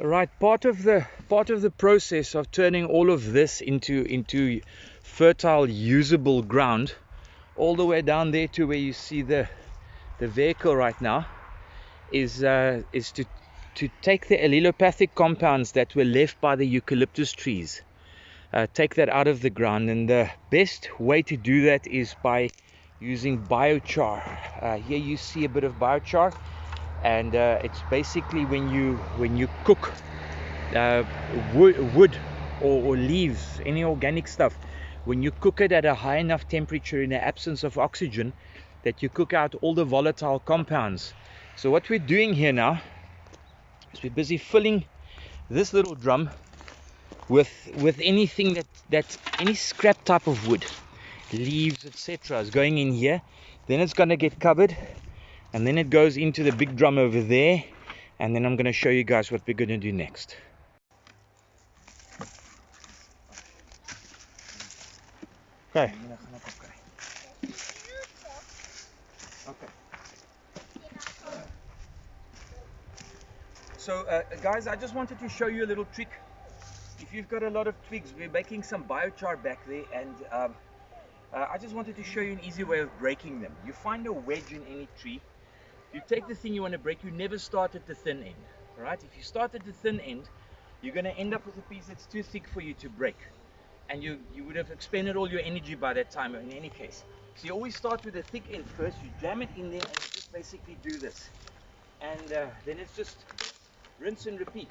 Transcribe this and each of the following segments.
Right, part of the process of turning all of this into fertile, usable ground, all the way down there to where you see the vehicle right now, is to take the allelopathic compounds that were left by the eucalyptus trees, take that out of the ground, and the best way to do that is by using biochar. Here you see a bit of biochar, and it's basically when you cook wood or leaves, any organic stuff, when you cook it at a high enough temperature in the absence of oxygen, that you cook out all the volatile compounds. So what we're doing here now is we're busy filling this little drum with anything that any scrap type of wood, leaves, etc. is going in here. Then it's going to get covered, and then it goes into the big drum over there, and then I'm going to show you guys what we're going to do next. Okay. Okay. So guys, I just wanted to show you a little trick. If you've got a lot of twigs, we're making some biochar back there, and I just wanted to show you an easy way of breaking them. You find a wedge in any tree, you take the thing you want to break, you never start at the thin end. Alright, if you start at the thin end, you're going to end up with a piece that's too thick for you to break, and you would have expended all your energy by that time in any case. So you always start with the thick end first, you jam it in there, and you just basically do this, and then it's just rinse and repeat.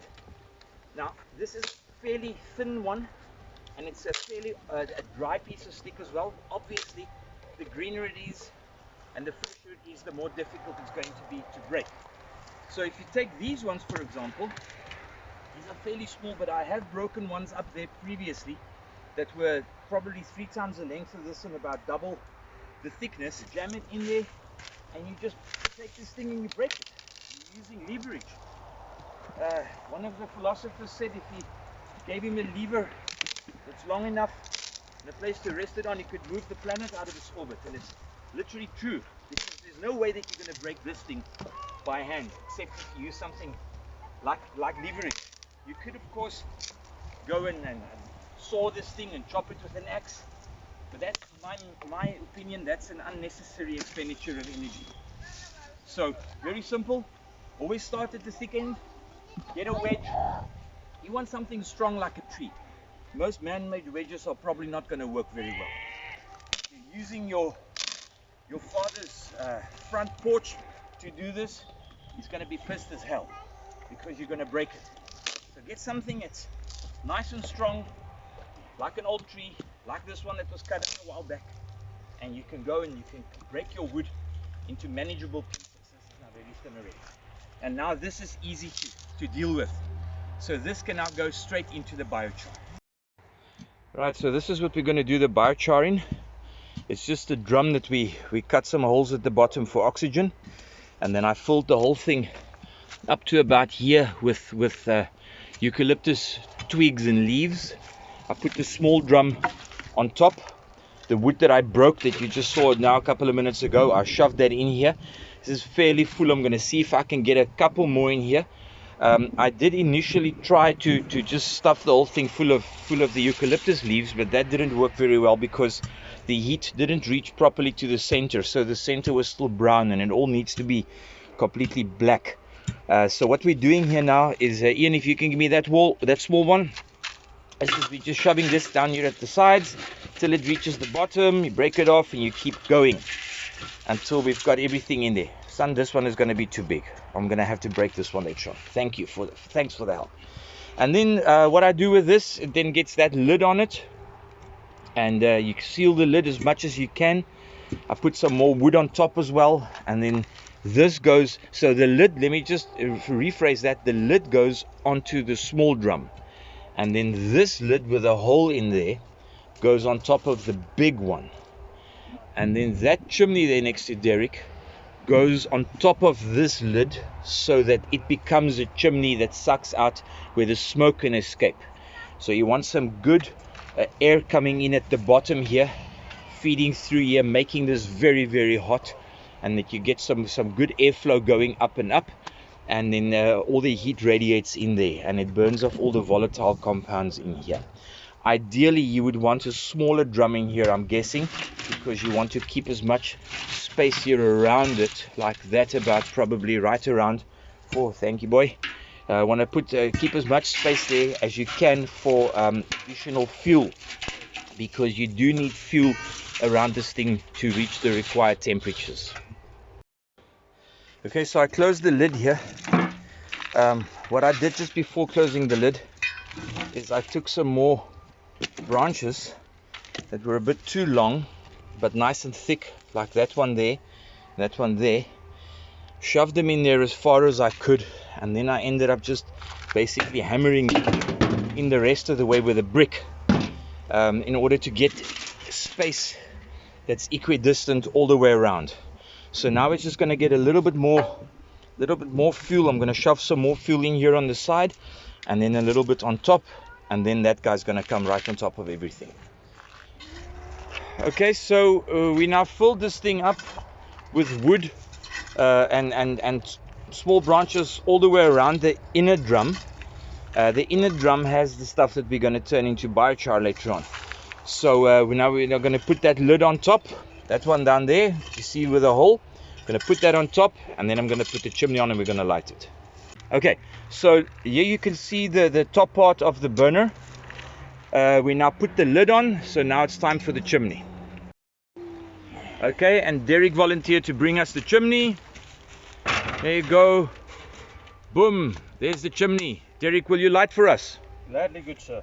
Now this is a fairly thin one, and it's a fairly a dry piece of stick as well. Obviously the greener it is and the fresher it is, the more difficult it's going to be to break. So if you take these ones for example, these are fairly small, but I have broken ones up there previously that were probably 3 times the length of this and about double the thickness. Jam it in there, and you just take this thing and you break it. You're using leverage. One of the philosophers said if he gave him a lever that's long enough and a place to rest it on, he could move the planet out of its orbit. And it's literally true, because there's no way that you're going to break this thing by hand, except if you use something like leverage. You could of course go in and saw this thing and chop it with an axe, but that's my opinion, that's an unnecessary expenditure of energy. So very simple, always start at the thick end, get a wedge. You want something strong like a tree. Most man-made wedges are probably not going to work very well. If you're using your father's front porch to do this, he's going to be pissed as hell, because you're going to break it. So get something that's nice and strong, like an old tree, like this one that was cut a while back, and you can go and you can break your wood into manageable pieces. This is now very thin already. And now this is easy to deal with. So this can now go straight into the biochar. Right, so this is what we're going to do the biochar in. It's just a drum that we cut some holes at the bottom for oxygen, and then I filled the whole thing up to about here with eucalyptus twigs and leaves. I put the small drum on top. The wood that I broke that you just saw now a couple of minutes ago, I shoved that in here. This is fairly full. I'm going to see if I can get a couple more in here. I did initially try to just stuff the whole thing full of the eucalyptus leaves, but that didn't work very well because the heat didn't reach properly to the center. So the center was still brown, and it all needs to be completely black. So what we're doing here now is, Ian, if you can give me that small one. We're just shoving this down here at the sides till it reaches the bottom. You break it off and you keep going until we've got everything in there. Son, this one is going to be too big. I'm going to have to break this one later on. Thanks for the help. And then what I do with this, it then gets that lid on it, and you seal the lid as much as you can. I put some more wood on top as well, and then this goes, so the lid, let me just rephrase that, the lid goes onto the small drum, and then this lid with a hole in there goes on top of the big one, and then that chimney there next to Derek goes on top of this lid, so that it becomes a chimney that sucks out where the smoke can escape. So you want some good air coming in at the bottom here, feeding through here, making this very, very hot, and that you get some good airflow going up and up. and then all the heat radiates in there and it burns off all the volatile compounds in here. Ideally you would want a smaller drum in here, I'm guessing, because you want to keep as much space here around it, like that, about probably right around thank you boy. Want to keep as much space there as you can for additional fuel, because you do need fuel around this thing to reach the required temperatures. Okay, so I closed the lid here. What I did just before closing the lid is I took some more branches that were a bit too long but nice and thick, like that one there, shoved them in there as far as I could, and then I ended up just basically hammering in the rest of the way with a brick, in order to get space that's equidistant all the way around. So now it's just going to get a little bit more fuel. I'm going to shove some more fuel in here on the side, and then a little bit on top, and then that guy's going to come right on top of everything. Okay, so we now filled this thing up with wood and small branches all the way around the inner drum. The inner drum has the stuff that we're going to turn into biochar later on. So we're now going to put that lid on top, that one down there, you see with a hole. I'm going to put that on top, and then I'm going to put the chimney on and we're going to light it. Okay, so here you can see the top part of the burner. We now put the lid on, so now it's time for the chimney. Okay, and Derek volunteered to bring us the chimney. There you go. Boom, there's the chimney. Derek, will you light for us? Gladly, good sir.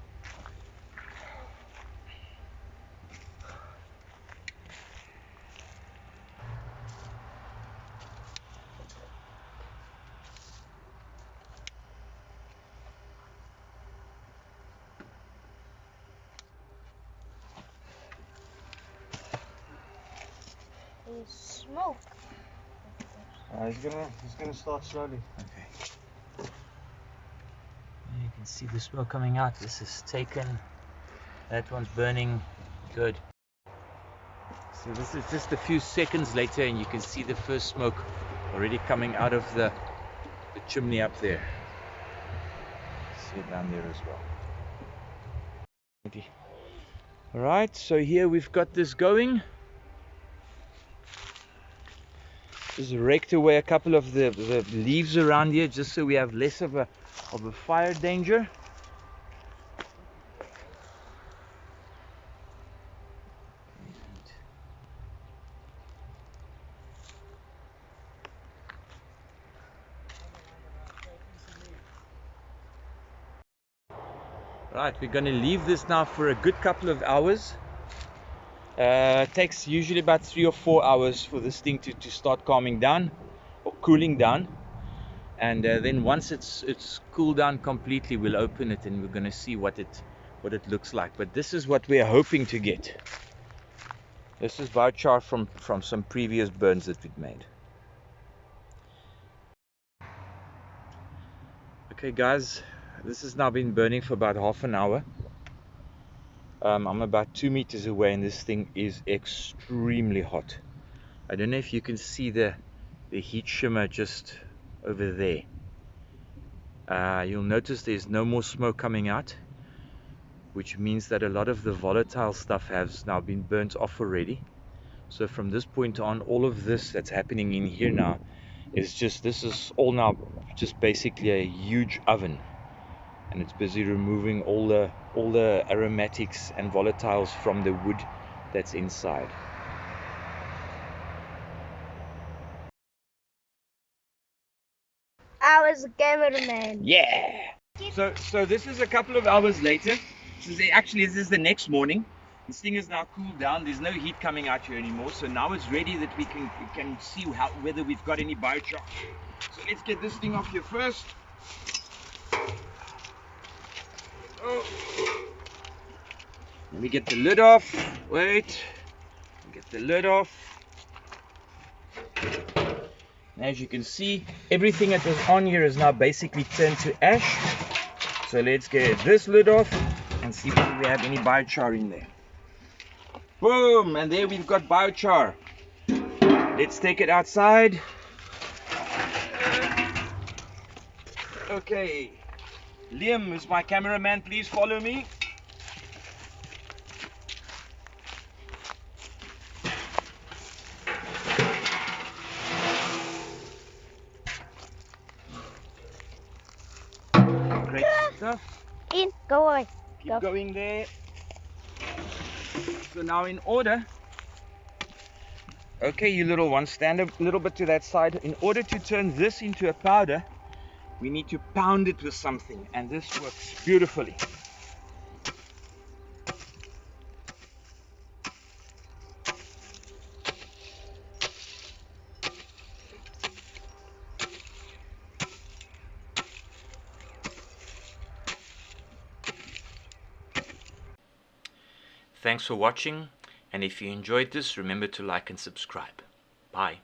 There's smoke. He's gonna start slowly. Okay. You can see the smoke coming out. This is taken. That one's burning. Good. So this is just a few seconds later, and you can see the first smoke already coming out of the chimney up there. See it down there as well. Alright, so here we've got this going. Just raked away a couple of the leaves around here, just so we have less of a fire danger. Right, we're going to leave this now for a good couple of hours. It takes usually about 3 or 4 hours for this thing to start calming down or cooling down, and then once it's cooled down completely, we'll open it and we're going to see what it looks like. But this is what we're hoping to get. This is biochar from some previous burns that we've made. Okay guys, this has now been burning for about half an hour. I'm about 2 meters away, and this thing is extremely hot. I don't know if you can see the heat shimmer just over there. You'll notice there's no more smoke coming out, which means that a lot of the volatile stuff has now been burnt off already. So from this point on, all of this that's happening in here now is this is all now just basically a huge oven, and it's busy removing all the aromatics and volatiles from the wood that's inside. I was a cameraman. Yeah. So this is a couple of hours later. This is the next morning. This thing is now cooled down. There's no heat coming out here anymore. So now it's ready that we can see whether we've got any biochar. So let's get this thing off here first. Oh. Let me get the lid off. Wait. Get the lid off. And as you can see, everything that was on here is now basically turned to ash. So let's get this lid off and see whether we have any biochar in there. Boom! And there we've got biochar. Let's take it outside. Okay, Liam is my cameraman, please follow me. Great stuff. In, go away. Keep Go. going there. So now in order, okay, you little one, stand a little bit to that side. In order to turn this into a powder, we need to pound it with something, and this works beautifully. Thanks for watching, and if you enjoyed this, remember to like and subscribe. Bye.